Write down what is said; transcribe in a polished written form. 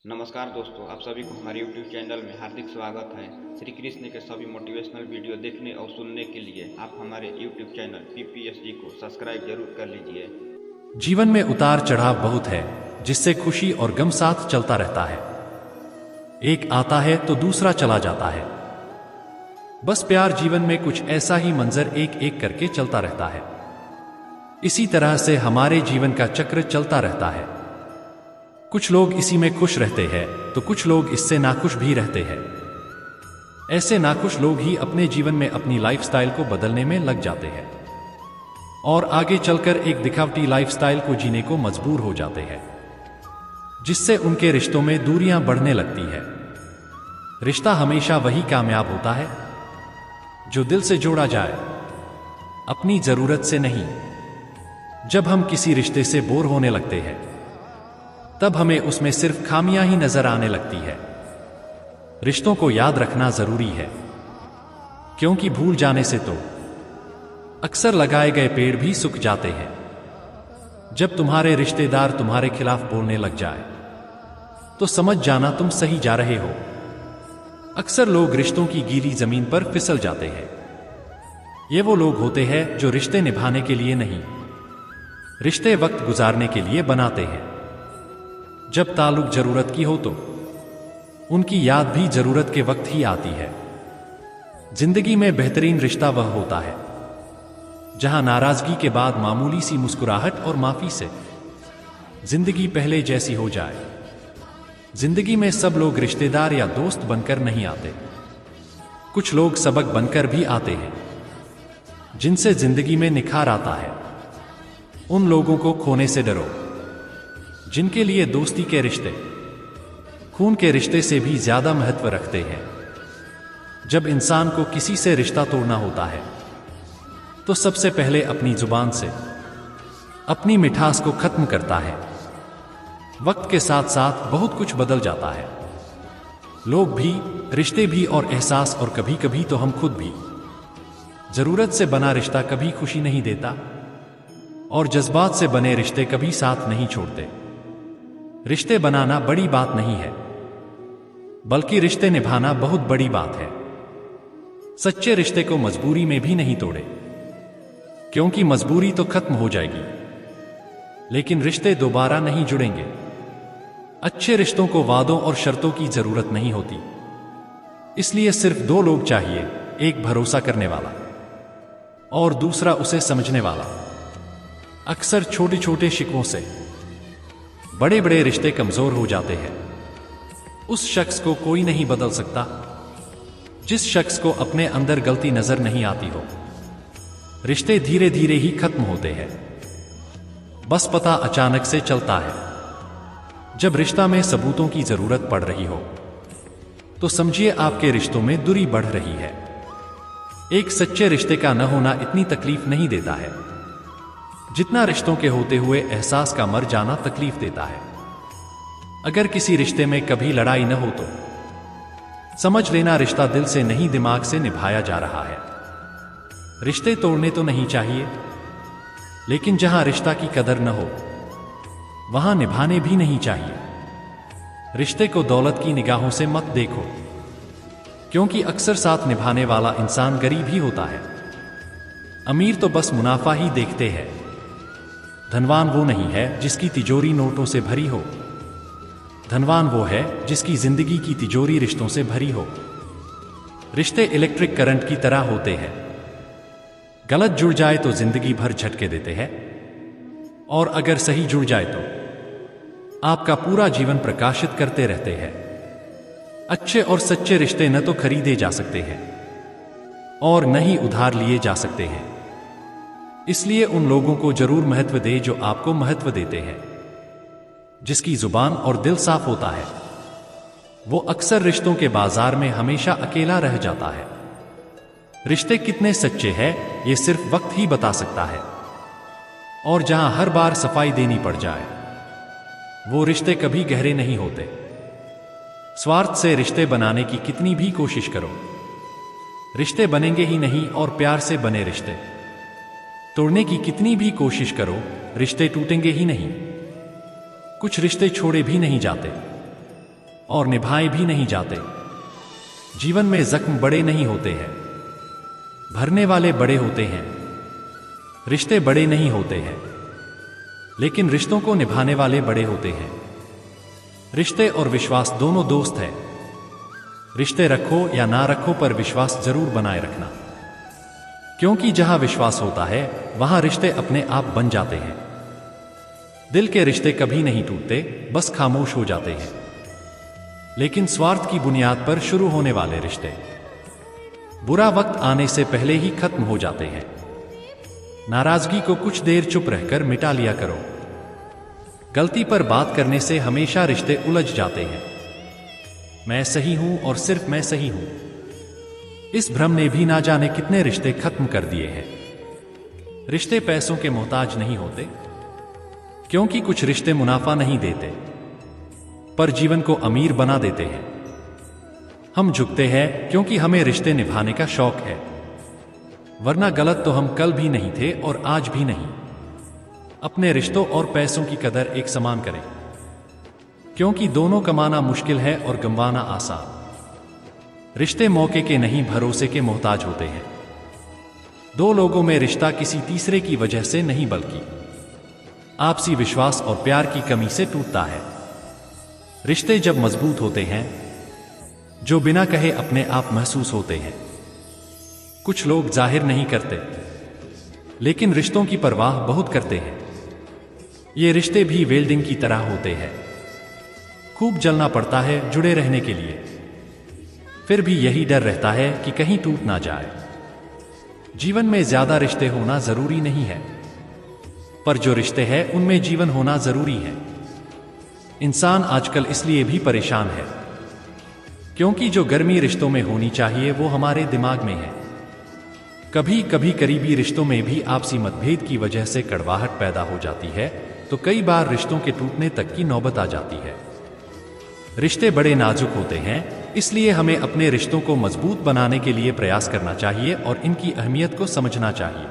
नमस्कार दोस्तों, आप सभी को हमारे YouTube चैनल में हार्दिक स्वागत है। श्री कृष्ण के सभी मोटिवेशनल वीडियो देखने और सुनने के लिए आप हमारे YouTube चैनल PPSG को सब्सक्राइब जरूर कर लीजिए। जीवन में उतार चढ़ाव बहुत है, जिससे खुशी और गम साथ चलता रहता है। एक आता है तो दूसरा चला जाता है। बस प्यार जीवन में कुछ ऐसा ही मंजर एक एक करके चलता रहता है। इसी तरह से हमारे जीवन का चक्र चलता रहता है। कुछ लोग इसी में खुश रहते हैं तो कुछ लोग इससे नाखुश भी रहते हैं। ऐसे नाखुश लोग ही अपने जीवन में अपनी लाइफस्टाइल को बदलने में लग जाते हैं और आगे चलकर एक दिखावटी लाइफस्टाइल को जीने को मजबूर हो जाते हैं, जिससे उनके रिश्तों में दूरियां बढ़ने लगती है। रिश्ता हमेशा वही कामयाब होता है जो दिल से जोड़ा जाए, अपनी जरूरत से नहीं। जब हम किसी रिश्ते से बोर होने लगते हैं तब हमें उसमें सिर्फ खामियां ही नजर आने लगती है। रिश्तों को याद रखना जरूरी है, क्योंकि भूल जाने से तो अक्सर लगाए गए पेड़ भी सूख जाते हैं। जब तुम्हारे रिश्तेदार तुम्हारे खिलाफ बोलने लग जाए तो समझ जाना तुम सही जा रहे हो। अक्सर लोग रिश्तों की गीली जमीन पर फिसल जाते हैं। ये वो लोग होते हैं जो रिश्ते निभाने के लिए नहीं, रिश्ते वक्त गुजारने के लिए बनाते हैं। जब ताल्लुक जरूरत की हो तो उनकी याद भी जरूरत के वक्त ही आती है। जिंदगी में बेहतरीन रिश्ता वह होता है जहां नाराजगी के बाद मामूली सी मुस्कुराहट और माफी से जिंदगी पहले जैसी हो जाए। जिंदगी में सब लोग रिश्तेदार या दोस्त बनकर नहीं आते, कुछ लोग सबक बनकर भी आते हैं, जिनसे जिंदगी में निखार आता है। उन लोगों को खोने से डरो जिनके लिए दोस्ती के रिश्ते खून के रिश्ते से भी ज्यादा महत्व रखते हैं। जब इंसान को किसी से रिश्ता तोड़ना होता है तो सबसे पहले अपनी जुबान से अपनी मिठास को खत्म करता है। वक्त के साथ साथ बहुत कुछ बदल जाता है, लोग भी, रिश्ते भी और एहसास, और कभी कभी तो हम खुद भी। जरूरत से बना रिश्ता कभी खुशी नहीं देता और जज्बात से बने रिश्ते कभी साथ नहीं छोड़ते। रिश्ते बनाना बड़ी बात नहीं है, बल्कि रिश्ते निभाना बहुत बड़ी बात है। सच्चे रिश्ते को मजबूरी में भी नहीं तोड़े, क्योंकि मजबूरी तो खत्म हो जाएगी, लेकिन रिश्ते दोबारा नहीं जुड़ेंगे। अच्छे रिश्तों को वादों और शर्तों की जरूरत नहीं होती, इसलिए सिर्फ दो लोग चाहिए, एक भरोसा करने वाला और दूसरा उसे समझने वाला। अक्सर छोटे छोटे शिकवों से बड़े बड़े रिश्ते कमजोर हो जाते हैं। उस शख्स को कोई नहीं बदल सकता जिस शख्स को अपने अंदर गलती नजर नहीं आती हो। रिश्ते धीरे धीरे ही खत्म होते हैं, बस पता अचानक से चलता है। जब रिश्ता में सबूतों की जरूरत पड़ रही हो तो समझिए आपके रिश्तों में दूरी बढ़ रही है। एक सच्चे रिश्ते का न होना इतनी तकलीफ नहीं देता है जितना रिश्तों के होते हुए एहसास का मर जाना तकलीफ देता है। अगर किसी रिश्ते में कभी लड़ाई न हो तो समझ लेना रिश्ता दिल से नहीं, दिमाग से निभाया जा रहा है। रिश्ते तोड़ने तो नहीं चाहिए, लेकिन जहां रिश्ता की कदर न हो वहां निभाने भी नहीं चाहिए। रिश्ते को दौलत की निगाहों से मत देखो, क्योंकि अक्सर साथ निभाने वाला इंसान गरीब ही होता है। अमीर तो बस मुनाफा ही देखते हैं। धनवान वो नहीं है जिसकी तिजोरी नोटों से भरी हो, धनवान वो है जिसकी जिंदगी की तिजोरी रिश्तों से भरी हो। रिश्ते इलेक्ट्रिक करंट की तरह होते हैं, गलत जुड़ जाए तो जिंदगी भर झटके देते हैं, और अगर सही जुड़ जाए तो आपका पूरा जीवन प्रकाशित करते रहते हैं। अच्छे और सच्चे रिश्ते न तो खरीदे जा सकते हैं और न ही उधार लिए जा सकते हैं। इसलिए उन लोगों को जरूर महत्व दे जो आपको महत्व देते हैं। जिसकी जुबान और दिल साफ होता है वो अक्सर रिश्तों के बाजार में हमेशा अकेला रह जाता है। रिश्ते कितने सच्चे हैं ये सिर्फ वक्त ही बता सकता है, और जहां हर बार सफाई देनी पड़ जाए वो रिश्ते कभी गहरे नहीं होते। स्वार्थ से रिश्ते बनाने की कितनी भी कोशिश करो, रिश्ते बनेंगे ही नहीं, और प्यार से बने रिश्ते तोड़ने की कितनी भी कोशिश करो, रिश्ते टूटेंगे ही नहीं। कुछ रिश्ते छोड़े भी नहीं जाते, और निभाए भी नहीं जाते। जीवन में जख्म बड़े नहीं होते हैं, भरने वाले बड़े होते हैं। रिश्ते बड़े नहीं होते हैं, लेकिन रिश्तों को निभाने वाले बड़े होते हैं। रिश्ते और विश्वास दोनों दोस्त हैं। रिश्ते रखो या ना रखो, पर विश्वास जरूर बनाए रखना, क्योंकि जहां विश्वास होता है वहां रिश्ते अपने आप बन जाते हैं। दिल के रिश्ते कभी नहीं टूटते, बस खामोश हो जाते हैं। लेकिन स्वार्थ की बुनियाद पर शुरू होने वाले रिश्ते बुरा वक्त आने से पहले ही खत्म हो जाते हैं। नाराजगी को कुछ देर चुप रहकर मिटा लिया करो। गलती पर बात करने से हमेशा रिश्ते उलझ जाते हैं। मैं सही हूं और सिर्फ मैं सही हूं, इस भ्रम ने भी ना जाने कितने रिश्ते खत्म कर दिए हैं। रिश्ते पैसों के मोहताज नहीं होते, क्योंकि कुछ रिश्ते मुनाफा नहीं देते, पर जीवन को अमीर बना देते हैं। हम झुकते हैं क्योंकि हमें रिश्ते निभाने का शौक है, वरना गलत तो हम कल भी नहीं थे और आज भी नहीं। अपने रिश्तों और पैसों की कदर एक समान करें, क्योंकि दोनों कमाना मुश्किल है और गंवाना आसान। रिश्ते मौके के नहीं, भरोसे के मोहताज होते हैं। दो लोगों में रिश्ता किसी तीसरे की वजह से नहीं, बल्कि आपसी विश्वास और प्यार की कमी से टूटता है। रिश्ते जब मजबूत होते हैं, जो बिना कहे अपने आप महसूस होते हैं। कुछ लोग जाहिर नहीं करते, लेकिन रिश्तों की परवाह बहुत करते हैं। ये रिश्ते भी वेल्डिंग की तरह होते हैं, खूब जलना पड़ता है जुड़े रहने के लिए। फिर भी यही डर रहता है कि कहीं टूट ना जाए। जीवन में ज्यादा रिश्ते होना जरूरी नहीं है, पर जो रिश्ते हैं उनमें जीवन होना जरूरी है। इंसान आजकल इसलिए भी परेशान है, क्योंकि जो गर्मी रिश्तों में होनी चाहिए वो हमारे दिमाग में है। कभी कभी करीबी रिश्तों में भी आपसी मतभेद की वजह से कड़वाहट पैदा हो जाती है, तो कई बार रिश्तों के टूटने तक की नौबत आ जाती है। रिश्ते बड़े नाजुक होते हैं, इसलिए हमें अपने रिश्तों को मजबूत बनाने के लिए प्रयास करना चाहिए और इनकी अहमियत को समझना चाहिए।